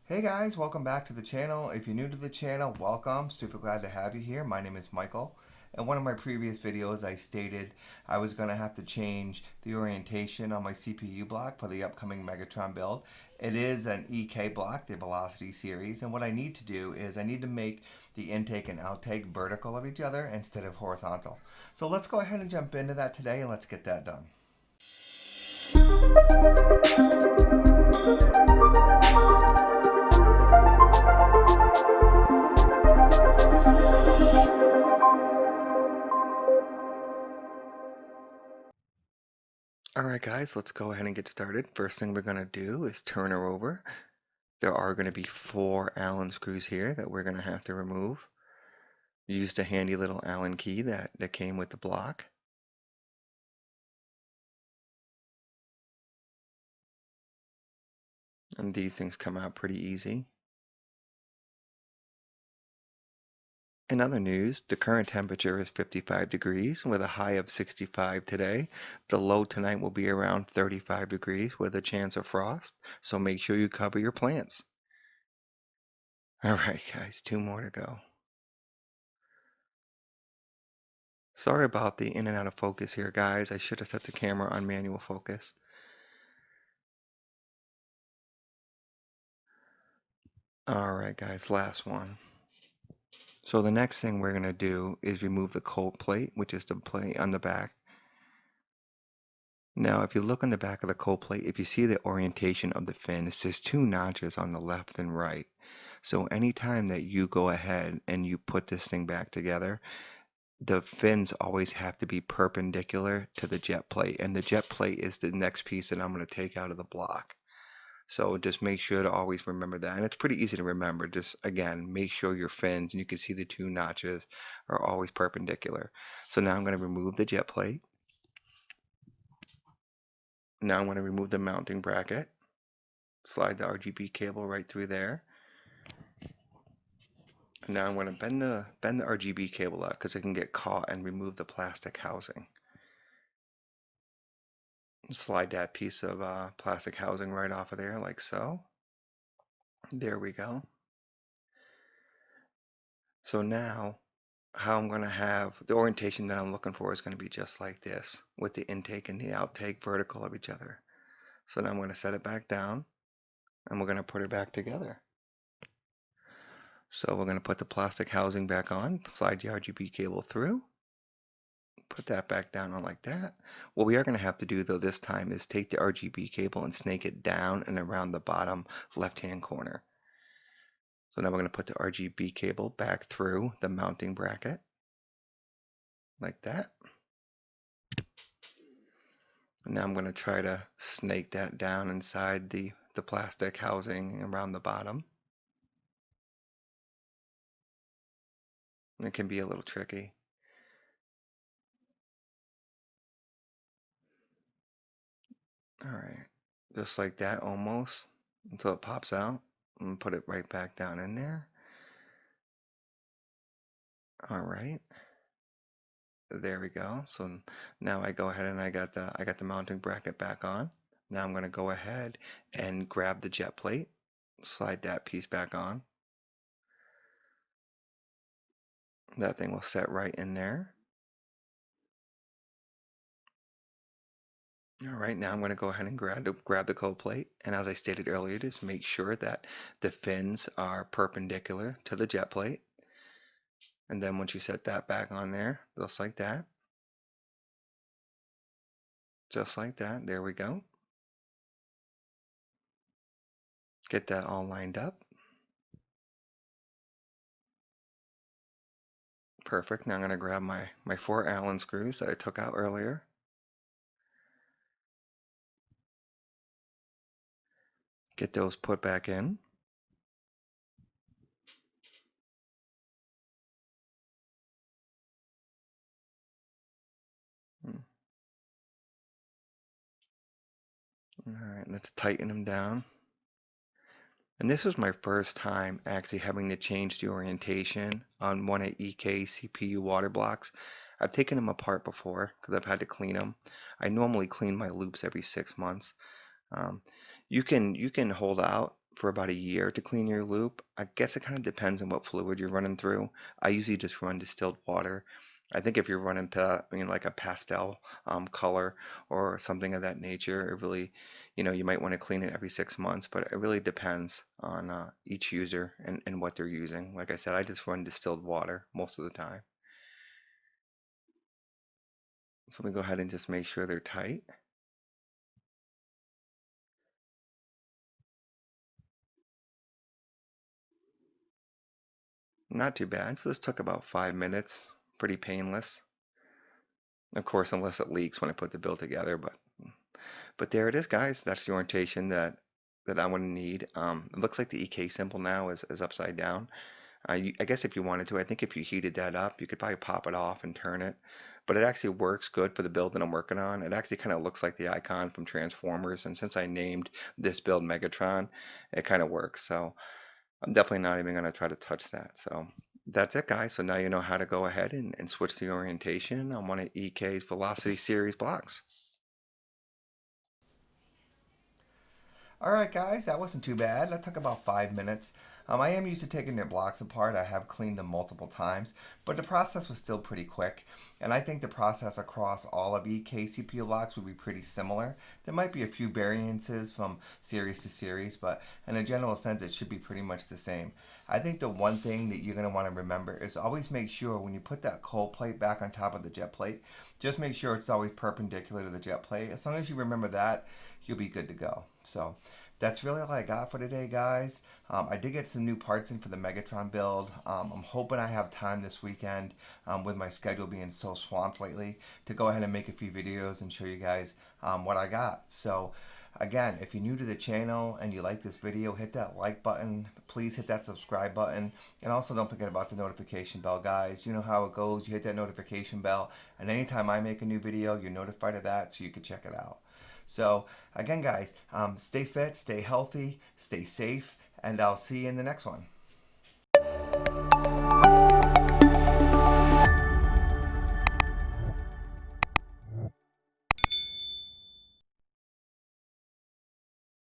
Hey guys, welcome back to the channel. If you're new to the channel, welcome. Super glad to have you here. My name is Michael. In one of my previous videos, I stated I was going to have to change the orientation on my CPU block for the upcoming Megatron build. It is an EK block, the Velocity series, and what I need to do is I need to make the intake and outtake vertical of each other instead of horizontal. So let's go ahead and jump into that today and let's get that done. Alright guys, let's go ahead and get started. First thing we're going to do is turn her over. There are going to be 4 Allen screws here that we're going to have to remove. Used a handy little Allen key that came with the block. And these things come out pretty easy. In other news, the current temperature is 55 degrees with a high of 65 today. The low tonight will be around 35 degrees with a chance of frost, so make sure you cover your plants. Alright guys, 2 more to go. Sorry about the in and out of focus here, guys. I should have set the camera on manual focus. Alright guys, last one. So the next thing we're going to do is remove the cold plate, which is the plate on the back. Now if you look on the back of the cold plate, if you see the orientation of the fins, there's 2 notches on the left and right. So anytime that you go ahead and you put this thing back together, the fins always have to be perpendicular to the jet plate, and the jet plate is the next piece that I'm going to take out of the block. So just make sure to always remember that. And it's pretty easy to remember. Just again, make sure your fins, and you can see the 2 notches, are always perpendicular. So now I'm going to remove the jet plate. Now I'm going to remove the mounting bracket. Slide the RGB cable right through there. And now I'm going to bend the RGB cable out because it can get caught and remove the plastic housing. Slide that piece of plastic housing right off of there like so. There we go. So now how I'm going to have the orientation that I'm looking for is going to be just like this, with the intake and the outtake vertical of each other. So now I'm going to set it back down and we're going to put it back together. So we're going to put the plastic housing back on, slide the RGB cable through, put that back down on like that. What we are going to have to do though this time is take the RGB cable and snake it down and around the bottom left hand corner. So now we're going to put the RGB cable back through the mounting bracket like that. Now I'm going to try to snake that down inside the plastic housing around the bottom. It can be a little tricky. Alright, just like that almost, until it pops out, and put it right back down in there. Alright, there we go. So now I go ahead and I got the mounting bracket back on. Now I'm going to go ahead and grab the jet plate, slide that piece back on. That thing will set right in there. Alright, now I'm going to go ahead and grab the cold plate, and as I stated earlier, just make sure that the fins are perpendicular to the jet plate. And then once you set that back on there, just like that. Just like that, there we go. Get that all lined up. Perfect, now I'm going to grab my 4 Allen screws that I took out earlier. Get those put back in. Alright, let's tighten them down. And this was my first time actually having to change the orientation on one of EK's CPU water blocks. I've taken them apart before because I've had to clean them. I normally clean my loops every 6 months. You can hold out for about a year to clean your loop. I guess it kind of depends on what fluid you're running through. I usually just run distilled water. I think if you're running like a pastel color or something of that nature, it really, you might want to clean it every 6 months, but it really depends on each user and what they're using. Like I said, I just run distilled water most of the time. So let me go ahead and just make sure they're tight. Not too bad. So this took about 5 minutes. Pretty painless. Of course, unless it leaks when I put the bill together, but there it is, guys. That's the orientation that I want to need. It looks like the EK symbol now is upside down. I guess if you wanted to, I think if you heated that up, you could probably pop it off and turn it. But it actually works good for the build that I'm working on. It actually kind of looks like the icon from Transformers, and since I named this build Megatron, it kind of works. So I'm definitely not even going to try to touch that. So that's it, guys. So now you know how to go ahead and switch the orientation on one of EK's Velocity Series blocks. Alright guys, that wasn't too bad. That took about 5 minutes. I am used to taking their blocks apart. I have cleaned them multiple times, but the process was still pretty quick. And I think the process across all of EK CPU blocks would be pretty similar. There might be a few variances from series to series, but in a general sense, it should be pretty much the same. I think the one thing that you're going to want to remember is always make sure when you put that cold plate back on top of the jet plate, just make sure it's always perpendicular to the jet plate. As long as you remember that, you'll be good to go. So that's really all I got for today, guys. I did get some new parts in for the Megatron build. I'm hoping I have time this weekend, with my schedule being so swamped lately, to go ahead and make a few videos and show you guys what I got. So again, if you're new to the channel and you like this video, hit that like button. Please hit that subscribe button. And also don't forget about the notification bell, guys. You know how it goes. You hit that notification bell, and anytime I make a new video, you're notified of that so you can check it out. So again, guys, stay fit, stay healthy, stay safe, and I'll see you in the next one.